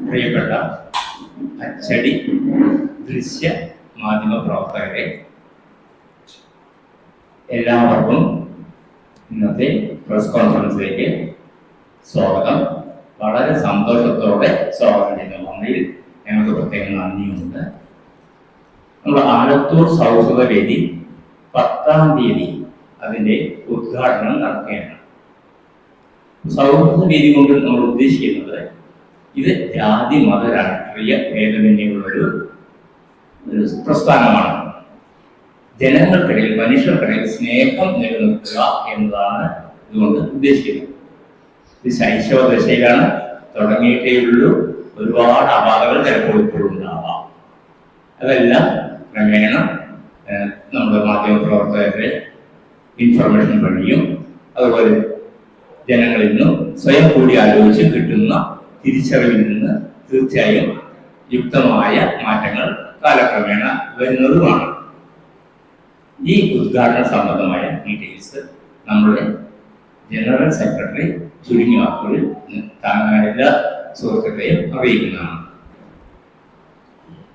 പ്രിയപ്പെട്ട അച്ചടി ദൃശ്യ മാധ്യമ പ്രവർത്തകരെ, എല്ലാവർക്കും ഇന്നത്തെ പ്രസ് കോൺഫറൻസിലേക്ക് സ്വാഗതം. വളരെ സന്തോഷത്തോടെ സ്വാഗതം ചെയ്യുന്ന വന്നതിൽ ഞങ്ങൾക്ക് പ്രത്യേകം നന്ദിയുണ്ട്. നമ്മൾ ആലത്തൂർ സൗഹൃദ വേദി 10-ാം തീയതി അതിൻ്റെ ഉദ്ഘാടനം നടത്തുകയാണ്. സൗഹൃദ വേദി കൊണ്ട് നമ്മൾ ഉദ്ദേശിക്കുന്നത് ഇത് ജാതി മത രാഷ്ട്രീയ ഭേദമന്യുള്ള ഒരു പ്രസ്ഥാനമാണ്. ജനങ്ങൾക്കിടയിൽ മനുഷ്യർക്കിടയിൽ സ്നേഹം നിലനിർത്തുക എന്നതാണ് ഇതുകൊണ്ട് ഉദ്ദേശിക്കുന്നത്. ഇത് ശൈശവ ദശയിലാണ് തുടങ്ങിയിട്ടേ ഉള്ളൂ. ഒരുപാട് അപാകതകൾ ചിലപ്പോൾ ഇപ്പോഴും ഉണ്ടാവാം. അതെല്ലാം ക്രമേണ നമ്മുടെ മാധ്യമ പ്രവർത്തകരുടെ ഇൻഫർമേഷൻ വഴിയും അതുപോലെ ജനങ്ങളിൽ നിന്നും സ്വയം കൂടി ആലോചിച്ച് കിട്ടുന്ന തിരിച്ചറിവിൽ നിന്ന് തീർച്ചയായും യുക്തമായ മാറ്റങ്ങൾ കാലക്രമേണ വരുന്നതുമാണ്. ഈ ഉദ്ഘാടന സംബന്ധമായ ഡീറ്റെയിൽസ് നമ്മുടെ ജനറൽ സെക്രട്ടറി ചുരുങ്ങിയ വാക്കുകളിൽ എല്ലാ സുഹൃത്തുക്കളെയും അറിയിക്കുന്നതാണ്.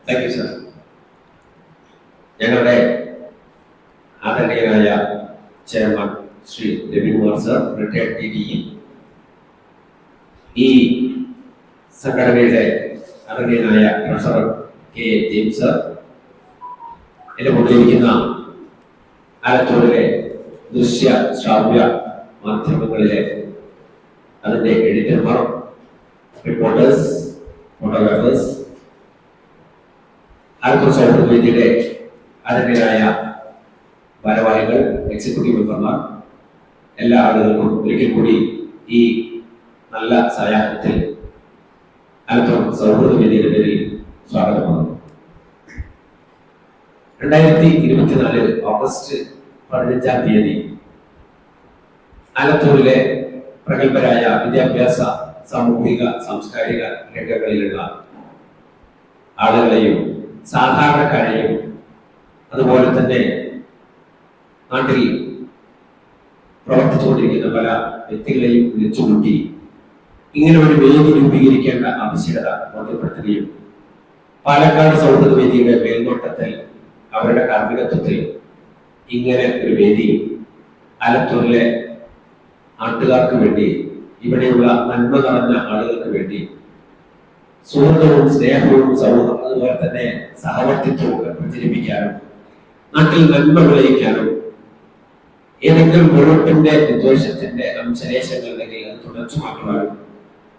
Thank you sir. ഞങ്ങളുടെ ആദരണീയനായ chairman Shri Ravikumar sir, retired TDE, ഈ സംഘടനയുടെ ആദരണീയനായ ട്രഷറർ K. ജെയിംസ് സർ, എന്റെ മുന്നിലിരിക്കുന്ന ആലത്തൂരിലെ ദൃശ്യ ശ്രാവ്യ മാധ്യമങ്ങളിലെ അതിന്റെ എഡിറ്റർമാർ, റിപ്പോർട്ടേഴ്സ്, ഫോട്ടോഗ്രാഫേഴ്സ്, ആലത്തൂർ സൗഹൃദ വേദിയുടെ ആദരണീയരായ ഭാരവാഹികൾ, എക്സിക്യൂട്ടീവ് മെമ്പർമാർ, എല്ലാ ആളുകൾക്കും ഒരിക്കൽ കൂടി ഈ നല്ല സായാഹ്നത്തിൽ ആലത്തൂർ സൗഹൃദ വേദിയുടെ പേരിൽ സ്വാഗതമാണ്. 2024 ഓഗസ്റ്റ് 15-ാം തീയതി ആലത്തൂരിലെ പ്രഗത്ഭരായ വിദ്യാഭ്യാസ, സാമൂഹിക, സാംസ്കാരിക രംഗങ്ങളിലുള്ള ആളുകളെയും സാധാരണക്കാരെയും അതുപോലെ തന്നെ നാട്ടിൽ പ്രവർത്തിച്ചുകൊണ്ടിരിക്കുന്ന പല വ്യക്തികളെയും വിളിച്ചുകൂട്ടി ഇങ്ങനെ ഒരു വേദി രൂപീകരിക്കേണ്ട ആവശ്യകത ബോധ്യപ്പെടുത്തുകയും പാലക്കാട് സൗഹൃദ വേദിയുടെ മേൽനോട്ടത്തിൽ അവരുടെ കാർമ്മികത്വത്തിൽ ഇങ്ങനെ ഒരു വേദി ആലത്തൂരിലെ നാട്ടുകാർക്ക് വേണ്ടി, ഇവിടെയുള്ള നന്മ നിറഞ്ഞ ആളുകൾക്ക് വേണ്ടി സുഹൃത്തുവും സ്നേഹവും സൗഹൃദം അതുപോലെ തന്നെ സഹവർത്തിത്വവും പ്രചരിപ്പിക്കാനും നാട്ടിൽ നന്മ വിളയിക്കാനും ഏതെങ്കിലും വെറുപ്പിന്റെ വിദ്വേഷത്തിന്റെ അംശലേശങ്ങൾ ഉണ്ടെങ്കിൽ അത് തുടർച്ചമാക്കുവാനും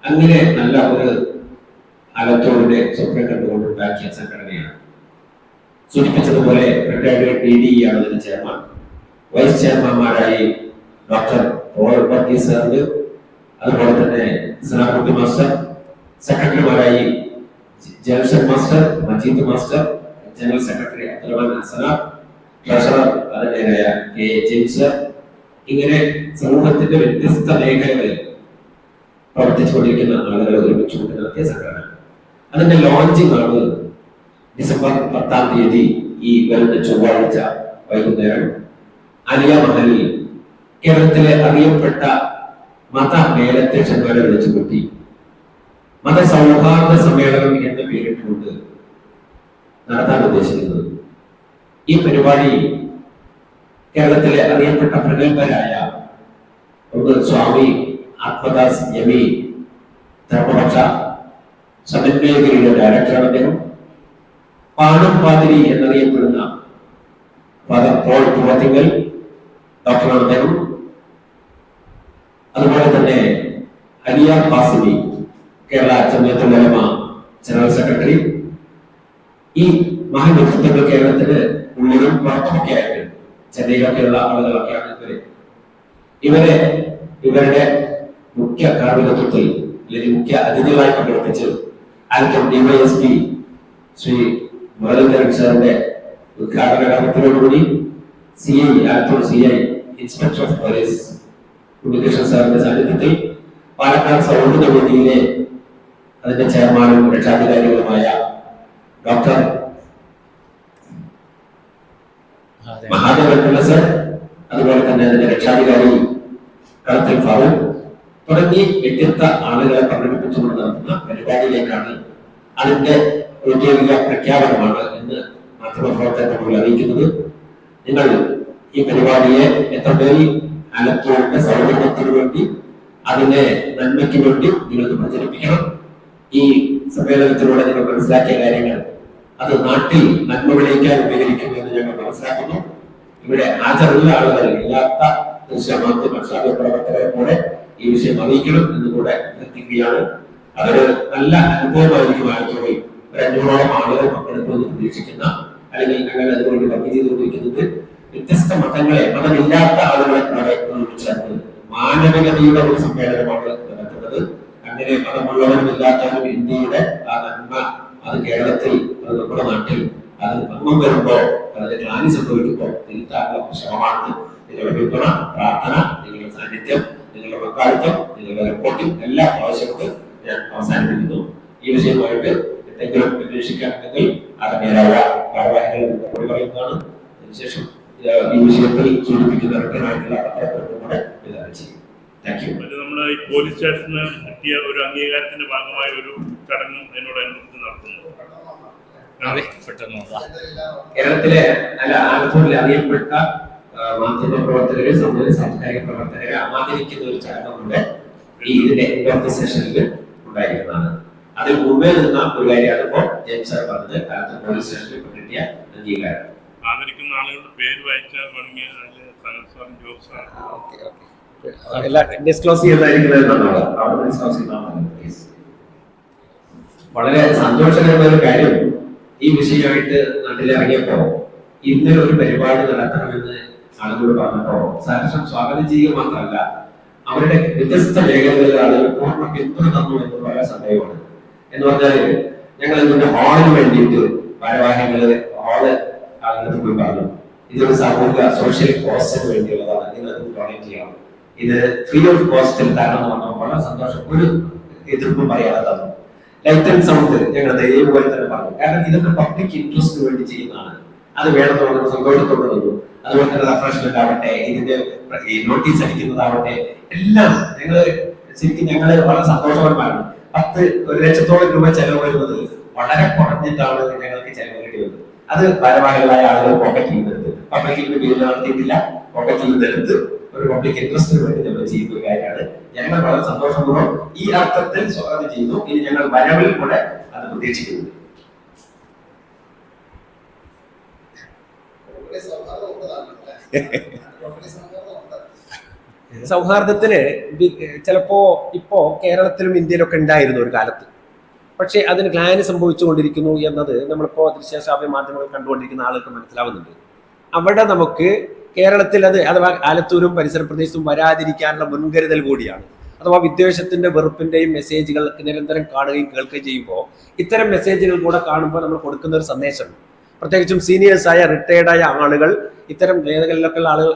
അങ്ങനെ നല്ല ഒരു ആലത്തൂരിന്റെ സ്വപ്നം കണ്ടുകൊണ്ടുണ്ടാക്കിയ സംഘടനയാണ്. സൂചിപ്പിച്ചതുപോലെ റിട്ടയർഡ് TDE ആണ് ഇതിന്റെ ചെയർമാൻ. വൈസ് ചെയർമാൻമാരായി ഡോക്ടർ പോൾ വർഗീസ് സാറിന്, അതുപോലെ തന്നെ സനാകുട്ടി മാസ്റ്റർ, സെക്രട്ടറിമാരായി Jalshan master, Majeed master, general secretary Abdurahman Hassanar, treasurer അതിൻ്റെതായ K. ജെയിംസ്. ഇങ്ങനെ സമൂഹത്തിന്റെ വ്യത്യസ്ത മേഖലകളിൽ പ്രവർത്തിച്ചുകൊണ്ടിരിക്കുന്ന ആളുകളെ ഒരുമിച്ച് കൂട്ടി നടത്തിയ സംഘടന. അതിന്റെ ലോഞ്ചിങ് ആണ് ഡിസംബർ 10-ാം തീയതി ഈ വരുന്ന ചൊവ്വാഴ്ച വൈകുന്നേരം അലിയ മഹലിൽ കേരളത്തിലെ അറിയപ്പെട്ട മത മേലധ്യക്ഷന്മാരെ വിളിച്ചു കൂട്ടി മതസൗഹാർദ്ദ സമ്മേളനം എന്ന പേരിട്ടുകൊണ്ട് നടത്താൻ ഉദ്ദേശിക്കുന്നത്. ഈ പരിപാടി കേരളത്തിലെ അറിയപ്പെട്ട പ്രഗത്ഭരായ ഒന്ന് സ്വാമി ആത്മദാസ് യമി ധർമ്മപക്ഷ സമന്വയഗിരിയുടെ ഡയറക്ടറാണ് അദ്ദേഹം. പാണം പാതിരി എന്നറിയപ്പെടുന്ന ഫാദർ പോൾ പുറത്തിങ്കൽ ഡോക്ടറാണ് അദ്ദേഹം. അതുപോലെ തന്നെ അലിയ ഖാസിമി, കേരള ജമിയത്തുൽ ഉലമ ജനറൽ സെക്രട്ടറി. ഈ മഹാവ്യക്തിത്വങ്ങൾ കേരളത്തിന് ഉള്ളിലും പുറത്തുമൊക്കെ ആയിട്ട് ചെന്നൈയിലൊക്കെയുള്ള ആളുകളൊക്കെയാണ് ഇവരുടെ മുഖ്യ കാർമ്മികത്വത്തിൽ അല്ലെങ്കിൽ മുഖ്യ അതിഥികളായി പങ്കെടുപ്പിച്ച് ആലത്തൂർ DYSP ശ്രീ മുരളീധരൻ സാറിന്റെ ഉദ്ഘാടന കർമ്മത്തിനോടുകൂടി Alathur CI inspector of police Unnikrishnan സാറിന്റെ സാന്നിധ്യത്തിൽ പാലക്കാട് സൗഹൃദ വേദിയിലെ അതിന്റെ ചെയർമാനും രക്ഷാധികാരികളുമായ ഡോക്ടർ മഹാദേവൻ പിള്ള സർ, അതുപോലെ തന്നെ അതിന്റെ രക്ഷാധികാരി കളത്തിൽ ഫാറൂഖ് തുടങ്ങി വ്യത്യസ്ത ആളുകളെ പങ്കെടുപ്പിച്ചുകൊണ്ട് നടത്തുന്ന പരിപാടിയിലേക്കാണ് അതിന്റെ ഔദ്യോഗിക പ്രഖ്യാപനമാണ് എന്ന് മാധ്യമപ്രവർത്തകരുടെ മുന്നിൽ അറിയിക്കുന്നത്. നിങ്ങൾ ഈ പരിപാടിയെ എത്രമേൽ ആലത്തൂരിന്റെ സൗകര്യത്തിന് വേണ്ടി അതിന്റെ നന്മയ്ക്ക് വേണ്ടി നിങ്ങൾക്ക് പ്രചരിപ്പിക്കണം. ഈ സമ്മേളനത്തിലൂടെ നിങ്ങൾ മനസ്സിലാക്കിയ കാര്യങ്ങൾ അത് നാട്ടിൽ നന്മ വിളയിക്കാൻ ഉപകരിക്കുന്നു എന്ന് ഞങ്ങൾ മനസ്സിലാക്കുന്നു. ഇവിടെ ഹാജറുള്ള ആളുകൾ ഇല്ലാത്ത ദൃശ്യമാധ്യമ പ്രവർത്തകരെ കൂടെ ഈ വിഷയം അറിയിക്കണം എന്ന് കൂടെ എത്തിക്കുകയാണ്. അതൊരു നല്ല അനുഭവമായിരിക്കും. ആലത്തൂരിൽ 500ഓളം ആളുകൾ പങ്കെടുക്കുമെന്ന് പ്രതീക്ഷിക്കുന്ന അല്ലെങ്കിൽ ഞങ്ങൾ അതുകൊണ്ട് കമ്മി ചെയ്തുകൊണ്ടിരിക്കുന്നത് വ്യത്യസ്ത മതമില്ലാത്ത ആളുകളെ ചേർന്നത് മാനവികതയുടെ ഒരു സമ്മേളനമാണ് നടക്കുന്നത്. അങ്ങനെ മതമുള്ളവരുമില്ലാത്തവരും ഇന്ത്യയുടെ ആ നന്മ അത് കേരളത്തിൽ നമ്മുടെ നാട്ടിൽ അത് ഭംഗം വരുമ്പോ അതിന്റെ ഗ്ലാനി സംഭവിക്കുമ്പോൾ തിരുത്താനുള്ള ശ്രമമാണ്. നിങ്ങളുടെ പിന്തുണ, പ്രാർത്ഥന, നിങ്ങളുടെ സാന്നിധ്യം, നിങ്ങളുടെ പങ്കാളിത്തം, നിങ്ങളുടെ റിപ്പോർട്ടിംഗ് എല്ലാ ആവശ്യങ്ങളും ഞാൻ അവസാനിപ്പിക്കുന്നു. ഈ വിഷയമായിട്ട് എന്തെങ്കിലും അന്വേഷിക്കാനുണ്ടെങ്കിൽ ആത്മീയരായ ഭാരവാഹികൾ കൂടി പറയുന്നതാണ്. അതിനുശേഷം ഈ വിഷയത്തിൽ സൂചിപ്പിക്കുന്ന വ്യക്തമായിട്ടുള്ള കൂടെ വിതരണം ചെയ്യും. നമ്മുടെ ഈ പോലീസ് സ്റ്റേഷന് കിട്ടിയ ഒരു അംഗീകാരത്തിന്റെ ഭാഗമായ ഒരു ചടങ്ങ് അതിനോടനുബന്ധിച്ച് നടത്തുന്നു. കേരളത്തിലെ ആലത്തൂരിൽ അറിയപ്പെട്ട മാധ്യമ പ്രവർത്തകര്, സാംസ്കാരിക പ്രവർത്തകരെ ആദരിക്കുന്ന ഒരു ചടങ്ങുകൂടെ ഈ ഇതിന്റെ ഓർഗനൈസേഷനിൽ ഉണ്ടായിരിക്കുന്നതാണ്. അതിൽ മുമ്പേ നിന്ന ഒരു കാര്യമാണ് ഇപ്പോൾ ജെയിംസ് സാർ പറഞ്ഞത്. ആലത്തൂർ പോലീസ് സ്റ്റേഷനിൽ കിട്ടിയ അംഗീകാരം. ആദരിക്കുന്ന ആളുകളുടെ പേര് വായിച്ചാൽ വേണമെങ്കിൽ വളരെ സന്തോഷകരമായ ഒരു കാര്യം ഈ വിഷയമായിട്ട് നാട്ടിലിറങ്ങിയപ്പോ ഇന്നലെ ഒരു പരിപാടി നടത്തണമെന്ന് ആളുകളോട് പറഞ്ഞപ്പോ സാക്ഷ്യം സ്വാഗതം ചെയ്യുക മാത്രമല്ല അവരുടെ വ്യത്യസ്ത മേഖലകളിലെ ആളുകൾ പൂർണ്ണ പിന്തുണ തന്നു എന്ന് വളരെ സന്ദേഹമാണ്. എന്ന് പറഞ്ഞാല് ഞങ്ങൾ ഇതിന്റെ ഹാളിന് വേണ്ടിയിട്ട് ഭാരവാഹികള് ഹാള് ആളുകൾക്ക് പോയി പറഞ്ഞു, ഇതൊരു സാമൂഹിക സോഷ്യൽ കോസ്റ്റിന് വേണ്ടിയുള്ളതാണ്, നിങ്ങൾ അത് ഡൊണേറ്റ് ചെയ്യണം, ഇത് ഫ്രീ ഓഫ് കോസ്റ്റിൽ തരണം എന്ന് പറഞ്ഞാൽ വളരെ സന്തോഷം. ഒരു എതിർപ്പും പറയാതെ തന്നു. ലൈറ്റ് ആൻഡ് സൗണ്ട് ഞങ്ങൾ ഇതേപോലെ തന്നെ പറഞ്ഞു. കാരണം ഇതൊക്കെ പബ്ലിക് ഇൻട്രസ്റ്റിന് വേണ്ടി ചെയ്യുന്നതാണ്. അത് വേണമെന്ന് പറഞ്ഞ സന്തോഷത്തോടെ തന്നു. അതുപോലെ തന്നെ റിഫ്രഷ്മെന്റ് ആവട്ടെ, ഇതിന്റെ നോട്ടീസ് അടിക്കുന്നതാവട്ടെ, എല്ലാം ഞങ്ങള് വളരെ സന്തോഷകരമാണ്. 1 ലക്ഷത്തോളം രൂപ ചെലവ് വരുന്നത് വളരെ കുറഞ്ഞിട്ടാണ് ഞങ്ങൾക്ക് ചെലവ് കിട്ടിയത്. അത് ഭാരവാഹികളായ ആളുകൾ പോക്കറ്റിൽ നിന്നെടുത്ത്, പബ്ലിക്കിന്റെ പേരിൽ നടത്തിയിട്ടില്ല, പോക്കറ്റിൽ നിന്നെടുത്ത് ഒരു പബ്ലിക് ഇൻട്രസ്റ്റിന് വേണ്ടി നമ്മൾ ചെയ്യുന്ന ഒരു കാര്യമാണ്. ഞങ്ങൾ വളരെ സന്തോഷപൂർവ്വം ഈ അർത്ഥത്തിൽ സ്വാഗതം ചെയ്യുന്നു. ഇനി ഞങ്ങൾ വരവിൽ കൂടെ അത് പ്രതീക്ഷിക്കുന്നു. സൗഹാർദ്ദത്തിന് ഇപ്പോ കേരളത്തിലും ഇന്ത്യയിലൊക്കെ ഉണ്ടായിരുന്നു ഒരു കാലത്ത്. പക്ഷെ അതിന് ഗ്ലാനി സംഭവിച്ചുകൊണ്ടിരിക്കുന്നു എന്നത് നമ്മളിപ്പോ ദൃശ്യശ്രാവ്യ മാധ്യമങ്ങൾ കണ്ടുകൊണ്ടിരിക്കുന്ന ആളുകൾക്ക് മനസ്സിലാവുന്നുണ്ട്. അവിടെ നമുക്ക് കേരളത്തിൽ അത് അഥവാ ആലത്തൂരും പരിസര പ്രദേശത്തും വരാതിരിക്കാനുള്ള മുൻകരുതൽ കൂടിയാണ്. അഥവാ വിദ്വേഷത്തിന്റെ വെറുപ്പിന്റെയും മെസ്സേജുകൾ നിരന്തരം കാണുകയും കേൾക്കുകയും ചെയ്യുമ്പോൾ ഇത്തരം മെസ്സേജുകൾ കൂടെ കാണുമ്പോൾ നമ്മൾ കൊടുക്കുന്ന ഒരു സന്ദേശം, പ്രത്യേകിച്ചും സീനിയേഴ്സായ റിട്ടയർഡായ ആളുകൾ, ഇത്തരം വേദകളിലൊക്കെ ഉള്ള ആളുകൾ,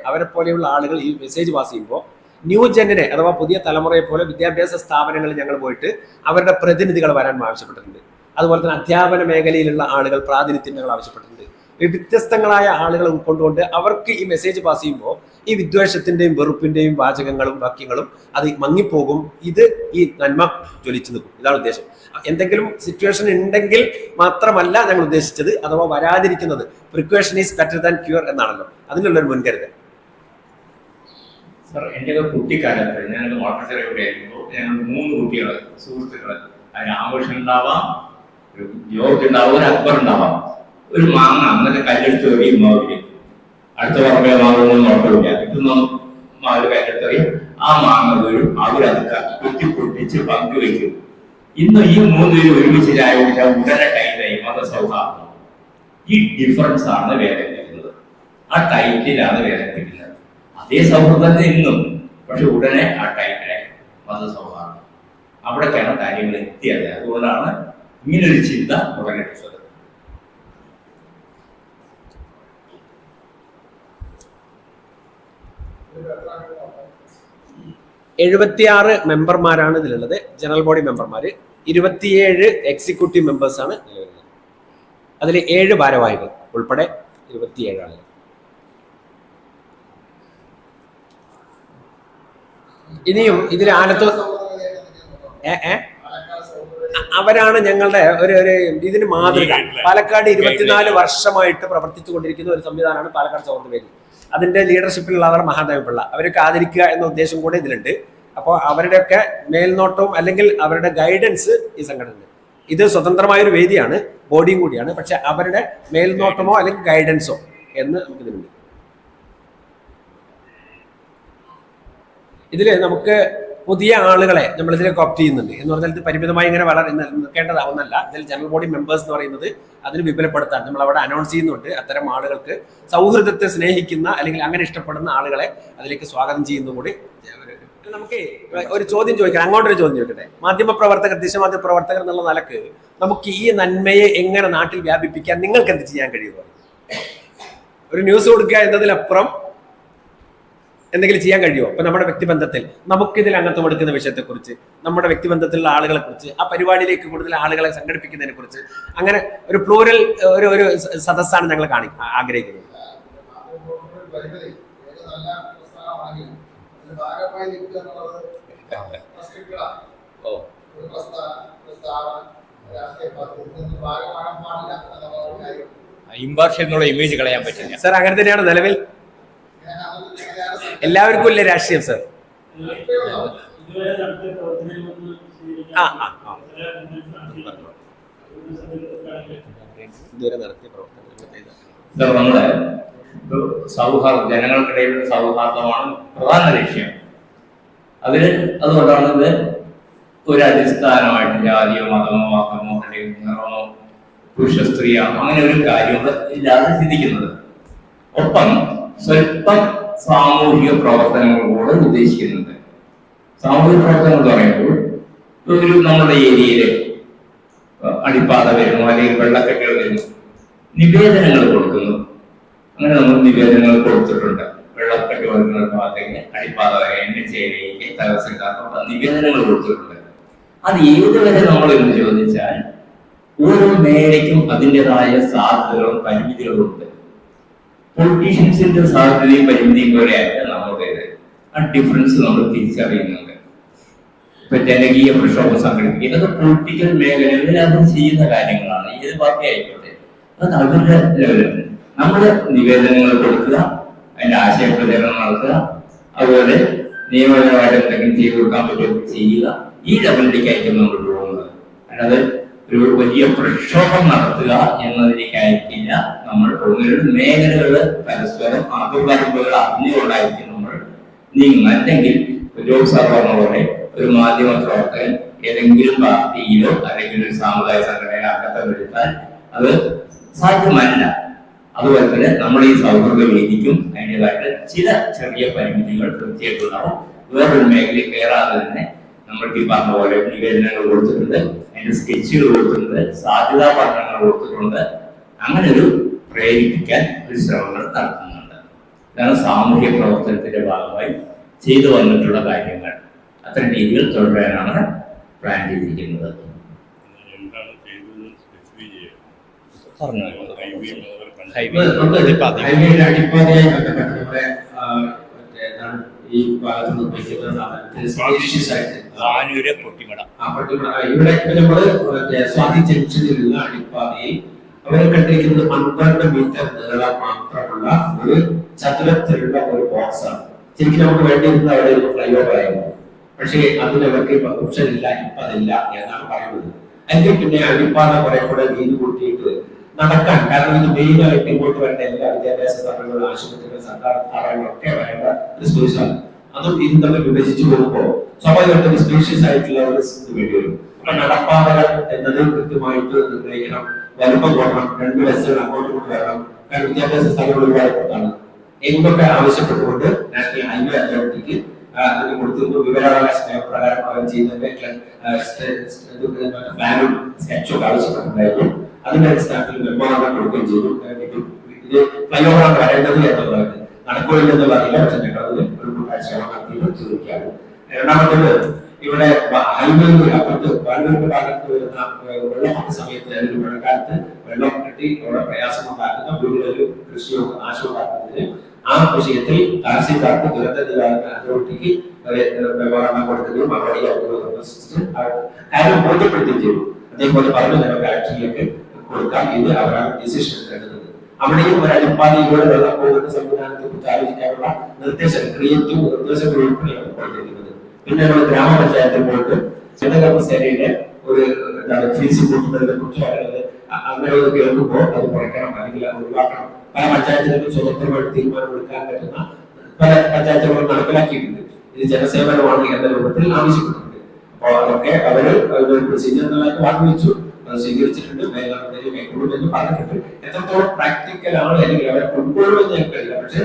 അവരെ പോലെയുള്ള ആളുകൾ ഈ മെസ്സേജ് പാസ് ചെയ്യുമ്പോൾ ന്യൂ ജെന്നിനെ അഥവാ പുതിയ തലമുറയെ പോലെ വിദ്യാഭ്യാസ സ്ഥാപനങ്ങളിൽ ഞങ്ങൾ പോയിട്ട് അവരുടെ പ്രതിനിധികൾ വരാൻ ആവശ്യപ്പെട്ടിട്ടുണ്ട്. അതുപോലെ തന്നെ അധ്യാപന മേഖലയിലുള്ള ആളുകൾ പ്രാതിനിധ്യം ഞങ്ങൾ ആവശ്യപ്പെട്ടിട്ടുണ്ട്. വ്യത്യസ്തങ്ങളായ ആളുകൾ ഉൾക്കൊണ്ടുകൊണ്ട് അവർക്ക് ഈ മെസ്സേജ് പാസ് ചെയ്യുമ്പോൾ ഈ വിദ്വേഷത്തിന്റെയും വെറുപ്പിന്റെയും വാചകങ്ങളും വാക്യങ്ങളും അത് മങ്ങിപ്പോകും. ഇത് ഈ നന്മ ജ്വലിച്ചു നിൽക്കും. ഇതാണ് ഉദ്ദേശം. എന്തെങ്കിലും സിറ്റുവേഷൻ ഉണ്ടെങ്കിൽ മാത്രമല്ല ഞങ്ങൾ ഉദ്ദേശിച്ചത്, അഥവാ വരാതിരിക്കുന്നത്. Precaution is better than cure എന്നാണല്ലോ, അതിനുള്ളൊരു മുൻകരുതൽ. സാർ, എൻ്റെ കുട്ടിക്കാലത്ത് ഞാനൊരു ഓട്ടോറിക്ഷ ആയിരുമ്പോൾ ഞങ്ങൾ 3 കുട്ടികൾ സുഹൃത്തുക്കൾ, അതിന് ആഘോഷം ഉണ്ടാവാം, ഒരു ജോർജ് ഉണ്ടാവും, ഒരു അക്ബർ ഉണ്ടാവാം. ഒരു മാങ്ങ അന്നത്തെ കല്ലെടുത്ത് എറിയും മാവില്, അടുത്ത പറമ്പിലെ മാങ്ങൊന്നും കുഴപ്പമില്ല, കിട്ടുന്ന മാവില് കല്ലെടുത്തെറിയും, ആ മാങ്ങ വീഴും, അവരത് കുത്തിപ്പൊട്ടിച്ച് പങ്കുവെക്കും. ഇന്ന് ഈ 3 പേര് ഒരുമിച്ച് ചായ കുടിച്ചാൽ ഉടനെ ടൈറ്റായി മതസൗഹാർദ്ദം. ഈ ഡിഫറൻസ് ആണ് വേദനിപ്പിക്കുന്നത്, ആ ടൈറ്റിലാണ് വേദനിപ്പിക്കുന്നത്. അതേ സൗഹൃദം ഇന്നും, പക്ഷെ ഉടനെ ആ ടൈറ്റിലായി മതസൗഹാർദ്ദം. അവിടേക്കാണ് കാര്യങ്ങൾ എത്തിയത്. അതുകൊണ്ടാണ് ഇങ്ങനൊരു ചിന്ത ഉടനെടുത്തത്. 76 മെമ്പർമാരാണ് ഇതിലുള്ളത്, ജനറൽ ബോഡി മെമ്പർമാര്. 27 എക്സിക്യൂട്ടീവ് മെമ്പേഴ്സാണ് നിലവിലുള്ളത്. അതിൽ 7 ഭാരവാഹികൾ ഉൾപ്പെടെ 27 ആളുകൾ. ഇനിയും ഇതിൽ അവരാണ് ഞങ്ങളുടെ ഒരു ഇതിന് മാതൃക. പാലക്കാട് 24 വർഷമായിട്ട് പ്രവർത്തിച്ചു കൊണ്ടിരിക്കുന്ന ഒരു സംവിധാനമാണ് പാലക്കാട് സൗഹൃദ വേദി. അതിന്റെ ലീഡർഷിപ്പിലുള്ളവർ മഹാദേവപിള്ള, അവരൊക്കെ ആദരിക്കുക എന്ന ഉദ്ദേശം കൂടെ ഇതിലുണ്ട്. അപ്പോൾ അവരുടെയൊക്കെ മേൽനോട്ടവും അല്ലെങ്കിൽ അവരുടെ ഗൈഡൻസ് ഈ സംഘടന, ഇത് സ്വതന്ത്രമായൊരു വേദിയാണ്, ബോഡിയും കൂടിയാണ്. പക്ഷെ അവരുടെ മേൽനോട്ടമോ അല്ലെങ്കിൽ ഗൈഡൻസോ എന്ന് നമുക്കിതിലുണ്ട്. ഇതില് നമുക്ക് പുതിയ ആളുകളെ നമ്മൾ ഇതിലേക്ക് ഓപ്റ്റ് ചെയ്യുന്നുണ്ട് എന്ന് പറഞ്ഞാൽ ഇത് പരിമിതമായി ഇങ്ങനെ വളരെ നിൽക്കേണ്ടതാവുന്നല്ല. ഇതിൽ ജനറൽ ബോഡി മെമ്പേഴ്സ് എന്ന് പറയുന്നത് അതിന് വിപുലപ്പെടുത്താൻ നമ്മൾ അവിടെ അനൗൺസ് ചെയ്യുന്നുണ്ട്. അത്തരം ആളുകൾക്ക് സൗഹൃദത്തെ സ്നേഹിക്കുന്ന അല്ലെങ്കിൽ അങ്ങനെ ഇഷ്ടപ്പെടുന്ന ആളുകളെ അതിലേക്ക് സ്വാഗതം ചെയ്യുന്നു കൂടി. നമുക്ക് ഒരു ചോദ്യം ചോദിക്കാം, അങ്ങോട്ടൊരു ചോദ്യം ചോദിക്കട്ടെ. മാധ്യമപ്രവർത്തകർ, ദിശമാധ്യമ പ്രവർത്തകർ എന്നുള്ള നിലക്ക് നമുക്ക് ഈ നന്മയെ എങ്ങനെ നാട്ടിൽ വ്യാപിപ്പിക്കാൻ നിങ്ങൾക്ക് എന്ത് ചെയ്യാൻ കഴിയുമോ? ഒരു ന്യൂസ് കൊടുക്കുക എന്നതിലപ്പുറം എന്തെങ്കിലും ചെയ്യാൻ കഴിയുമോ? അപ്പൊ നമ്മുടെ വ്യക്തിബന്ധത്തിൽ നമുക്കിതിൽ അംഗത്വം എടുക്കുന്ന വിഷയത്തെക്കുറിച്ച്, നമ്മുടെ വ്യക്തിബന്ധത്തിലുള്ള ആളുകളെ കുറിച്ച്, ആ പരിപാടിയിലേക്ക് കൂടുതൽ ആളുകളെ സംഘടിപ്പിക്കുന്നതിനെ കുറിച്ച്, അങ്ങനെ ഒരു പ്ലൂറൽ ഒരു സദസ്സാണ് ഞങ്ങൾ ആഗ്രഹിക്കുന്നത്. ഇമ്പാർഷ്യൽ എന്നുള്ള ഇമേജ് കളയാൻ പറ്റില്ല സാർ. അങ്ങനെ തന്നെയാണ് നിലവിൽ എല്ലാവർക്കും ഇല്ല രാഷ്ട്രീയം സാർ. നമ്മുടെ സൗഹാർദ്ദം, ജനങ്ങൾക്കിടയിലുള്ള സൗഹാർദ്ദമാണ് പ്രധാന ലക്ഷ്യം. അതുകൊണ്ടാണ് ഇത് ഒരു അടിസ്ഥാനമായിട്ട് ജാതിയോ മതമോ വാക്കമോ അല്ലെങ്കിൽ നിറമോ പുരുഷ സ്ത്രീയോ അങ്ങനെ ഒരു കാര്യം ഇല്ലാതെ ചിന്തിക്കുന്നത്. ഒപ്പം സ്വല്പം സാമൂഹിക പ്രവർത്തനങ്ങൾ കൂടെ ഉദ്ദേശിക്കുന്നുണ്ട്. സാമൂഹിക പ്രവർത്തനം എന്ന് പറയുമ്പോൾ ഒരു നമ്മുടെ ഏരിയയില് അടിപ്പാത വരുന്നു അല്ലെങ്കിൽ വെള്ളക്കെട്ടുകൾ വരുന്നു, നിവേദനങ്ങൾ കൊടുക്കുന്നു. അങ്ങനെ നമ്മൾ നിവേദനങ്ങൾ കൊടുത്തിട്ടുണ്ട്. വെള്ളക്കെട്ട് വരുന്ന ഭാഗത്തേക്ക് അടിപ്പാത വരെ എണ്ണച്ചേരിക്ക് തഹസിൽദാർ നിവേദനങ്ങൾ കൊടുത്തിട്ടുണ്ട്. അത് ഏതുവരെ നമ്മളെന്ന് ചോദിച്ചാൽ ഓരോ മേഖലയ്ക്കും അതിൻ്റെതായ സാധ്യതകളും പരിമിതികളും ഉണ്ട്. പൊളിറ്റീഷ്യൻസിന്റെ സാധ്യതയും പരിമിതിയും പോലെയല്ല നമ്മുടേത്. ആ ഡിഫറൻസ് നമ്മൾ തിരിച്ചറിയുന്നുണ്ട്. ഇപ്പൊ ജനകീയ പ്രക്ഷോഭം സംഘടിപ്പിക്കുക, ഇതൊക്കെ പൊളിറ്റിക്കൽ മേഖലകളിൽ അവർ ചെയ്യുന്ന കാര്യങ്ങളാണ്. ഏത് പാർട്ടി ആയിക്കോട്ടെ, അത് അവരുടെ ലെവലാണ്. നമ്മുടെ നിവേദനങ്ങൾ കൊടുക്കുക, അതിന്റെ ആശയപ്രചരണം നടത്തുക, അതുപോലെ നിയമപരമായിട്ട് എന്തെങ്കിലും ചെയ്തു കൊടുക്കാൻ പറ്റുമോ ചെയ്യുക. ഈ ലെവലിലേക്കായിരിക്കും നമ്മൾ പോകുന്നത്. അല്ലാതെ ഒരു വലിയ പ്രക്ഷോഭം നടത്തുക എന്നതിലേക്ക് അയക്കില്ല നമ്മൾ പോകുന്ന. മേഖലകള് പരസ്പരം അതിർവരമ്പുകൾ അറിഞ്ഞുകൊണ്ടായിരിക്കും നമ്മൾ നീങ്ങുന്നത്. അല്ലെങ്കിൽ ജോബ് സാർ പറഞ്ഞ പോലെ ഒരു മാധ്യമ പ്രവർത്തകൻ ഏതെങ്കിലും പാർട്ടിയിലോ അല്ലെങ്കിൽ ഒരു സാമുദായിക സംഘടനയിലോ അംഗത്വം എടുത്താൽ അത് സാധ്യമല്ല. അതുപോലെ തന്നെ നമ്മുടെ ഈ സൗഹൃദ വേദിക്കും അതിൻ്റെതായിട്ട് ചില ചെറിയ പരിമിതികൾ തീർച്ചയായിട്ടും ഉണ്ടാവും. വേറൊരു മേഖലയിൽ കയറാതെ തന്നെ നമ്മൾക്ക് ഈ പറഞ്ഞ പോലെ നിവേദനങ്ങൾ കൊടുത്തിട്ടുണ്ട്, അതിന്റെ സ്കെച്ചുകൾ കൊടുത്തിട്ടുണ്ട്, സാധ്യതാ പഠനങ്ങൾ കൊടുത്തിട്ടുണ്ട്. അങ്ങനെ ഒരു പ്രേരിപ്പിക്കാൻ ഒരു ശ്രമങ്ങൾ നടത്തുന്നുണ്ട്. ഇതാണ് സാമൂഹ്യ പ്രവർത്തനത്തിന്റെ ഭാഗമായി ചെയ്തു വന്നിട്ടുള്ള കാര്യങ്ങൾ. അത്തരം രീതികൾ തുടരാനാണ് പ്ലാൻ ചെയ്തിരിക്കുന്നത്. ഹൈവേയുടെ അടിപ്പാതയായി ബന്ധപ്പെട്ട് നമ്മുടെ ഈ ഭാഗത്ത് ഇവിടെ നമ്മള് സ്വാതി ജംഗ്ഷനിലുള്ള അടിപ്പാതയിൽ അവരെ കണ്ടിരിക്കുന്നത് 12 മീറ്റർ നീളം മാത്രമുള്ള ഒരു ചതുരത്തിലുള്ള ഒരു ബോക്സ് ആണ്. ശരിക്കും നമുക്ക് വേണ്ടിയിരുന്നത് അവിടെ ഒരു ഫ്ലൈ ഓവർ ആയിരുന്നു. പക്ഷേ അതിനവർക്ക് ഓപ്ഷൻ ഇല്ല, ഇപ്പൊ അതില്ല എന്നാണ് പറയുന്നത്. അല്ലെങ്കിൽ പിന്നെ അടിപ്പാത കുറെ കൂടെ വീതി കൂട്ടിയിട്ട് നടക്കാൻ, കാരണം ഇത് മെയിനായിട്ട് ഇങ്ങോട്ട് വേണ്ട എല്ലാ വിദ്യാഭ്യാസ സ്ഥാപനങ്ങളും ആശുപത്രികളും സർക്കാർ സ്ഥാപനങ്ങളൊക്കെ വേണ്ട ഒരു സ്പേസാണ്. അതും ഇത് തമ്മിൽ വിഭജിച്ചു പോകുമ്പോൾ സ്വാഭാവികമായിട്ടും സ്പേഷ്യസ് ആയിട്ടുള്ള ഒരു ഇത് വേണ്ടി വരും. അപ്പൊ നടപ്പാതകൾ എന്നത് കൃത്യമായിട്ട് നിർണ്ണയിക്കണം, വലുപ്പം കൂടണം, 2 ബസ്സുകൾ അങ്ങോട്ടും ഇങ്ങോട്ട് വരണം. കാരണം വിദ്യാഭ്യാസ സ്ഥാപനങ്ങൾ ഒരുപാട് പുറത്താണ്. എന്തൊക്കെ ആവശ്യപ്പെട്ടുകൊണ്ട് നാഷണൽ ഹൈവേ അതോറിറ്റിക്ക് അതിന് കൊടുത്തിരുന്നു. വിവരാവകാശ നിയമപ്രകാരം അവർ ചെയ്യുന്നതിന്റെ പ്ലാനും സ്കെച്ചും ഒക്കെ ആവശ്യപ്പെട്ടിട്ടുണ്ടായിരുന്നു. അതിന്റെ അടിസ്ഥാനത്തിൽ നിർമ്മാണം കൊടുക്കുകയും ചെയ്തു. ഇത് ഫ്ലൈ ഓവറാണ് വരേണ്ടത് എന്നുള്ളത് നടക്കുകയില്ലെന്നുള്ള അറിയില്ല. പക്ഷെ ഞങ്ങൾ അതിൽ ഒരു കൂട്ടാഴ്ച നടത്തിയിട്ട് ചോദിക്കാറ്. രണ്ടാമത്തേത്, ഇവിടെ ഹൈവേയിൽ അപ്പുറത്ത് ബാംഗ്ലൂരിന്റെ ഭാഗത്ത് വരുന്ന വെള്ളപ്പൊക്ക സമയത്ത് അല്ലെങ്കിൽ മഴക്കാലത്ത് വെള്ളം കെട്ടി അവിടെ പ്രയാസമുണ്ടാക്കുന്ന വീടുകളിൽ കൃഷിയോ നാശമുണ്ടാക്കുന്നതിന് ആ വിഷയത്തിൽ തഹസീൽദാർക്ക് ദുരന്ത നിവാരണ അതോറിറ്റിക്ക് മെമ്മോറാണ്ടം കൊടുക്കുകയും മറുപടി കാര്യം ബോധ്യപ്പെടുത്തുകയും ചെയ്തു. അതേപോലെ പറഞ്ഞു ഞങ്ങൾ കളക്ടറിലേക്ക് കൊടുക്കാം, ഇത് അവരാണ് ഡിസിഷൻ എടുക്കേണ്ടത്. അവിടെയും ഒരു അടിപ്പാതയിലൂടെ വെള്ളം പോകുന്ന സംവിധാനത്തെ കുറിച്ച് ആലോചിക്കാനുള്ള നിർദ്ദേശം ക്രിയേറ്റീവ് നിർദ്ദേശങ്ങൾ ഉൾപ്പെടെയാണ് കൊടുത്തിരിക്കുന്നത്. പിന്നെ നമ്മൾ ഗ്രാമപഞ്ചായത്തിൽ പോയിട്ട് ജനകർമ്മസേനയുടെ ഒരു ഫീസ് കൂട്ടുന്നതിനെ കുറിച്ചോ അല്ലെങ്കിൽ അങ്ങനെ ഒന്ന് കേൾക്കുമ്പോൾ അത് കുറയ്ക്കണം അല്ലെങ്കിൽ അത് ഒഴിവാക്കണം. പല പഞ്ചായത്തുകൾക്കും സ്വതന്ത്രമായിട്ട് തീരുമാനമെടുക്കാൻ പറ്റുന്ന പല പഞ്ചായത്തുകളും നടപ്പിലാക്കിയിട്ടുണ്ട്. ഇത് ജനസേവനമാണ് എന്ന രൂപത്തിൽ ആവശ്യപ്പെട്ടിട്ടുണ്ട്. അപ്പോൾ അതൊക്കെ അവര് ഒരു പ്രൊസീജിയറിനായിട്ട് വാങ്ങിവെച്ചു, അത് സ്വീകരിച്ചിട്ടുണ്ട്, കൈക്കൊള്ളുമെന്ന് പറഞ്ഞിട്ടുണ്ട്. എത്രത്തോളം പ്രാക്ടിക്കൽ ആണ് അല്ലെങ്കിൽ അവരെ ഉൾക്കൊള്ളുമെന്ന് ഞങ്ങൾക്കറിയില്ല. പക്ഷെ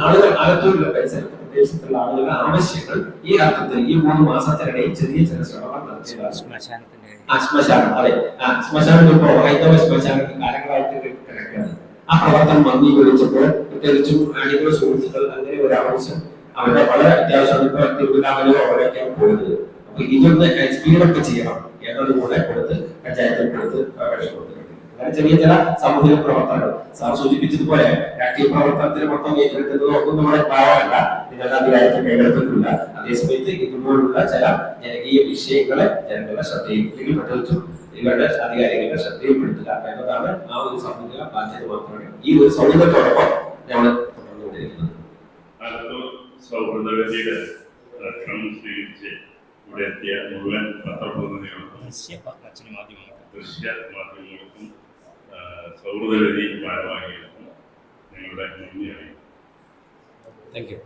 ആളുകൾ ആലത്തൂരിലെ പരിസരത്ത് പ്രദേശത്തുള്ള ആളുകളുടെ ആവശ്യങ്ങൾ ഈ അർത്ഥത്തിൽ ഈ 3 മാസത്തിനിടയിൽ ചെറിയ ചില ശ്രമങ്ങൾ നടത്തിയതാണ്. ശ്മശാനം, അതെ, ശ്മശാനം ഇപ്പോ ഹൈന്ദവ ശ്മശാനം കാലങ്ങളായിട്ട് കിടക്കുകയാണ്. ആ പ്രവർത്തനം മന്ദീകരിച്ചപ്പോൾ പ്രത്യേകിച്ചും അണികൾ സുഹൃത്തുക്കൾ അങ്ങനെ ഒരു ആവശ്യം അവരുടെ വളരെ അത്യാവശ്യമാണ്. ഇപ്പൊ തിരുവിതാമലോ അവരൊക്കെയാണ് പോയത്. അപ്പൊ ഇതൊന്ന് സ്പീഡൊക്കെ ചെയ്യണം എന്നതുകൂടെ കൊടുത്ത് പഞ്ചായത്തിൽ കൊടുത്ത് അപേക്ഷ കൊടുത്തിട്ടുണ്ട്. അങ്ങനെ ചെറിയ ചില സാമൂഹിക പ്രവർത്തനങ്ങൾ സാർ സൂചിപ്പിച്ചതുപോലെ രാഷ്ട്രീയ പ്രവർത്തനത്തിന് മൊത്തം ഏറ്റെടുക്കുന്നത് ഒന്നും നമ്മുടെ ഭാവമല്ല, നിങ്ങളുടെ അധികാരത്തിൽ കൈകടത്തിയിട്ടില്ല. അതേസമയത്ത് ഇതുപോലുള്ള ചില ജനകീയ വിഷയങ്ങളെ ജനങ്ങളുടെ ശ്രദ്ധയിൽ പ്രത്യേകിച്ചും ഇവരുടെ അധികാരികളുടെ ശ്രദ്ധയിൽപ്പെടുത്തുക എന്നതാണ് ആ ഒരു സാമൂഹിക ബാധ്യത മാത്രമാണ് ഈ ഒരു സൗകര്യത്തോടൊപ്പം ഞങ്ങൾ തുടർന്നുകൊണ്ടിരിക്കുന്നത്. സൗഹൃദവേദിയുടെ സ്വീകരിച്ച് ഇവിടെ എത്തിയ മുഴുവൻ പത്രപ്രതിനിധികൾക്കും ദൃശ്യ മാധ്യമങ്ങൾക്കും സൗഹൃദവേദി ഭാരവാഹികൾക്കും ഞങ്ങളുടെ നന്ദി അറിയിക്കുന്നു. Thank you.